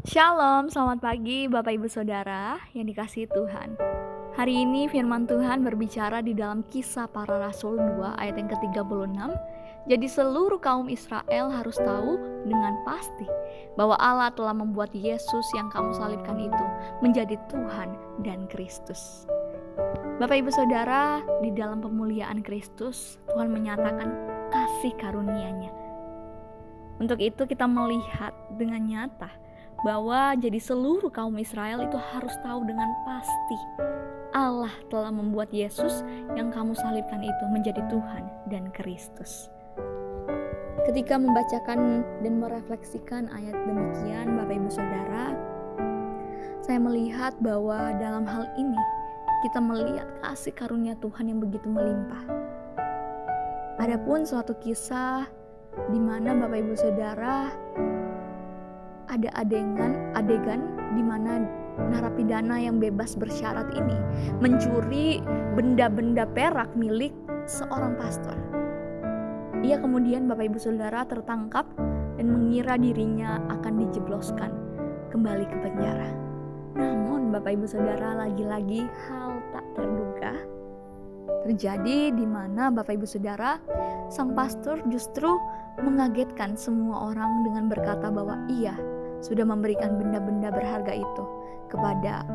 Shalom, selamat pagi Bapak Ibu Saudara yang dikasihi Tuhan. Hari ini firman Tuhan berbicara di dalam Kisah Para Rasul 2 ayat yang ke-36. Jadi seluruh kaum Israel harus tahu dengan pasti bahwa Allah telah membuat Yesus yang kamu salibkan itu menjadi Tuhan dan Kristus. Bapak Ibu Saudara, di dalam pemuliaan Kristus, Tuhan menyatakan kasih karunia-Nya. Untuk itu kita melihat dengan nyata bahwa jadi seluruh kaum Israel itu harus tahu dengan pasti Allah telah membuat Yesus yang kamu salibkan itu menjadi Tuhan dan Kristus. Ketika membacakan dan merefleksikan ayat demikian, Bapak Ibu Saudara, saya melihat bahwa dalam hal ini kita melihat kasih karunia Tuhan yang begitu melimpah. Adapun suatu kisah di mana Bapak Ibu Saudara ada adegan di mana narapidana yang bebas bersyarat ini mencuri benda-benda perak milik seorang pastor. Ia kemudian Bapak Ibu Saudara tertangkap dan mengira dirinya akan dijebloskan kembali ke penjara. Namun Bapak Ibu Saudara, lagi-lagi hal tak terduga terjadi di mana Bapak Ibu Saudara, sang pastor justru mengagetkan semua orang dengan berkata bahwa ia sudah memberikan benda-benda berharga itu kepada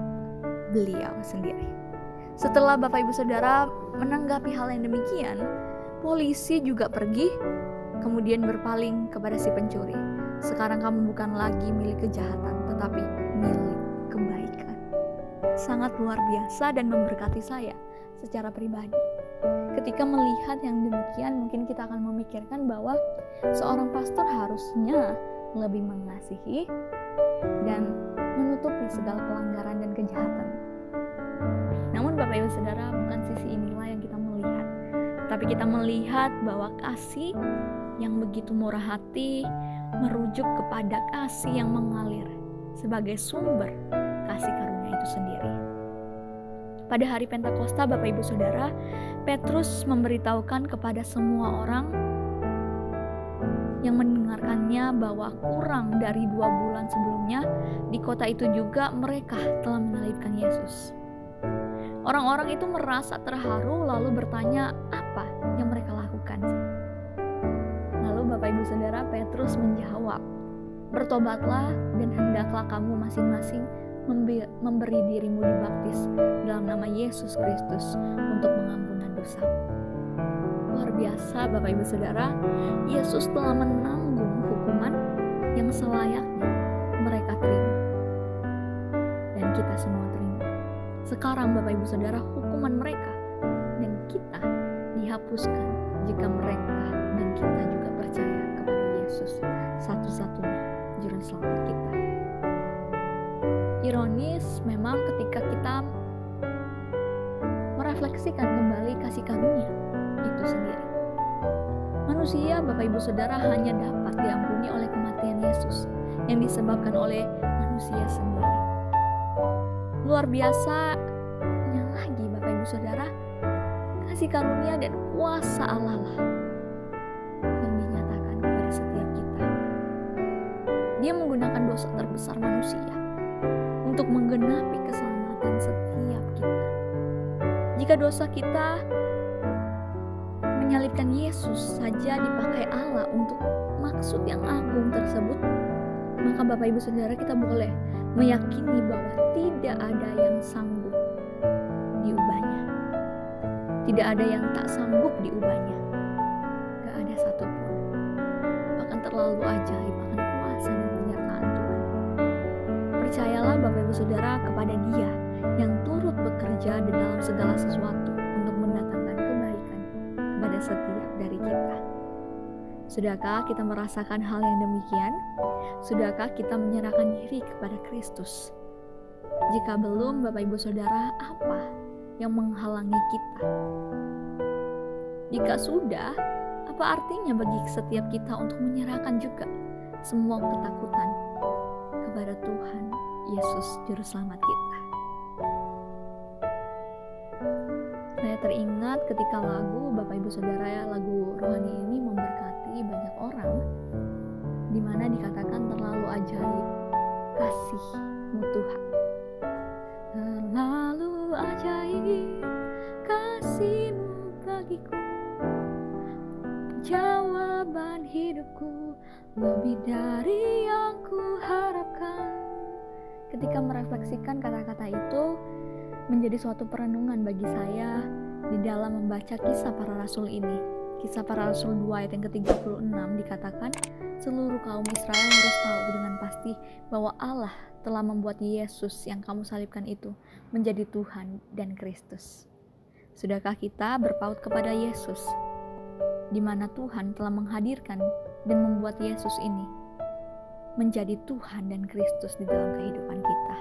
beliau sendiri. Setelah Bapak Ibu Saudara menanggapi hal yang demikian, polisi juga pergi kemudian berpaling kepada si pencuri. Sekarang kamu bukan lagi milik kejahatan, tetapi milik kebaikan. Sangat luar biasa dan memberkati saya secara pribadi. Ketika melihat yang demikian, mungkin kita akan memikirkan bahwa seorang pastor harusnya lebih mengasihi dan menutupi segala pelanggaran dan kejahatan. Namun Bapak Ibu Saudara, bukan sisi inilah yang kita melihat, tapi kita melihat bahwa kasih yang begitu murah hati merujuk kepada kasih yang mengalir sebagai sumber kasih karunia itu sendiri. Pada hari Pentakosta, Bapak Ibu Saudara, Petrus memberitahukan kepada semua orang yang mendengarkannya bahwa kurang dari 2 bulan sebelumnya di kota itu juga mereka telah menyalibkan Yesus. Orang-orang itu merasa terharu lalu bertanya apa yang mereka lakukan. Lalu Bapak Ibu Saudara, Petrus menjawab, "Bertobatlah dan hendaklah kamu masing-masing memberi dirimu dibaptis dalam nama Yesus Kristus untuk pengampunan dosa." Luar biasa Bapak Ibu Saudara, Yesus telah menanggung hukuman yang selayaknya mereka terima dan kita semua terima. Sekarang Bapak Ibu Saudara, hukuman mereka dan kita dihapuskan jika mereka dan kita juga percaya kepada Yesus, satu-satunya juru selamat kita. Ironis memang ketika kita merefleksikan kembali kasih karunia itu sendiri. Manusia, Bapak Ibu Saudara, hanya dapat diampuni oleh kematian Yesus yang disebabkan oleh manusia sendiri. Luar biasanya lagi Bapak Ibu Saudara, kasih karunia dan kuasa Allah lah yang dinyatakan kepada setiap kita. Dia menggunakan dosa terbesar manusia untuk menggenapi keselamatan setiap kita. Jika dosa kita menyalibkan Yesus saja dipakai Allah untuk maksud yang agung tersebut, maka Bapak Ibu Saudara, kita boleh meyakini bahwa tidak ada yang sanggup diubahnya. Tidak ada yang tak sanggup diubahnya. Gak ada satupun. Bahkan terlalu ajaib akan kuasa dan penyertaan Tuhan. Percayalah Bapak Ibu Saudara kepada Dia yang turut bekerja di dalam segala sesuatu untuk mendatangkan kebaikan kepada setiap dari kita. Sudahkah kita merasakan hal yang demikian? Sudahkah kita menyerahkan diri kepada Kristus? Jika belum, Bapak Ibu Saudara, apa yang menghalangi kita? Jika sudah, apa artinya bagi setiap kita untuk menyerahkan juga semua ketakutan kepada Tuhan Yesus Juru Selamat kita? Saya teringat ketika lagu Bapak Ibu Saudara, lagu rohani ini memberkati banyak orang, di mana dikatakan terlalu ajaib kasih kasih-Mu Tuhan. Terlalu ajaib kasih-Mu bagiku, jawaban hidupku lebih dari yang ku harapkan. Ketika merefleksikan kata-kata itu menjadi suatu perenungan bagi saya di dalam membaca kisah para rasul ini. Kisah para rasul 2 ayat yang ke-36 dikatakan, seluruh kaum Israel harus tahu dengan pasti bahwa Allah telah membuat Yesus yang kamu salibkan itu menjadi Tuhan dan Kristus. Sudahkah kita berpaut kepada Yesus, di mana Tuhan telah menghadirkan dan membuat Yesus ini menjadi Tuhan dan Kristus di dalam kehidupan kita?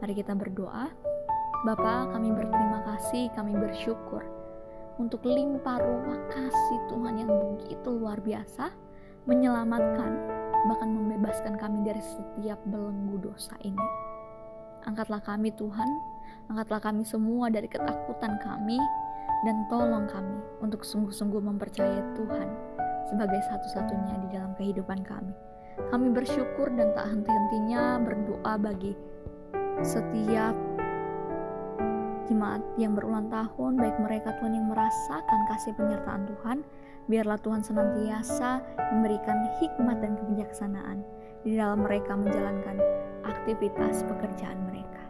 Mari kita berdoa. Bapa, kami berterima kasih, kami bersyukur untuk limpah ruah kasih Tuhan yang begitu luar biasa, menyelamatkan, bahkan membebaskan kami dari setiap belenggu dosa ini. Angkatlah kami Tuhan, angkatlah kami semua dari ketakutan kami, dan tolong kami untuk sungguh-sungguh mempercayai Tuhan sebagai satu-satunya di dalam kehidupan kami. Kami bersyukur dan tak henti-hentinya berdoa bagi setiap jemaat yang berulang tahun, baik mereka Tuhan yang merasakan kasih penyertaan Tuhan. Biarlah Tuhan senantiasa memberikan hikmat dan kebijaksanaan di dalam mereka menjalankan aktivitas pekerjaan mereka.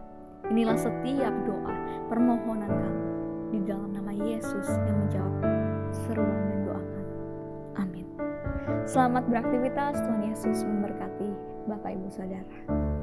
Inilah setiap doa permohonan kami di dalam nama Yesus yang menjawab seruan dan doa kami. Amin. Selamat beraktivitas, Tuhan Yesus memberkati Bapak Ibu Saudara.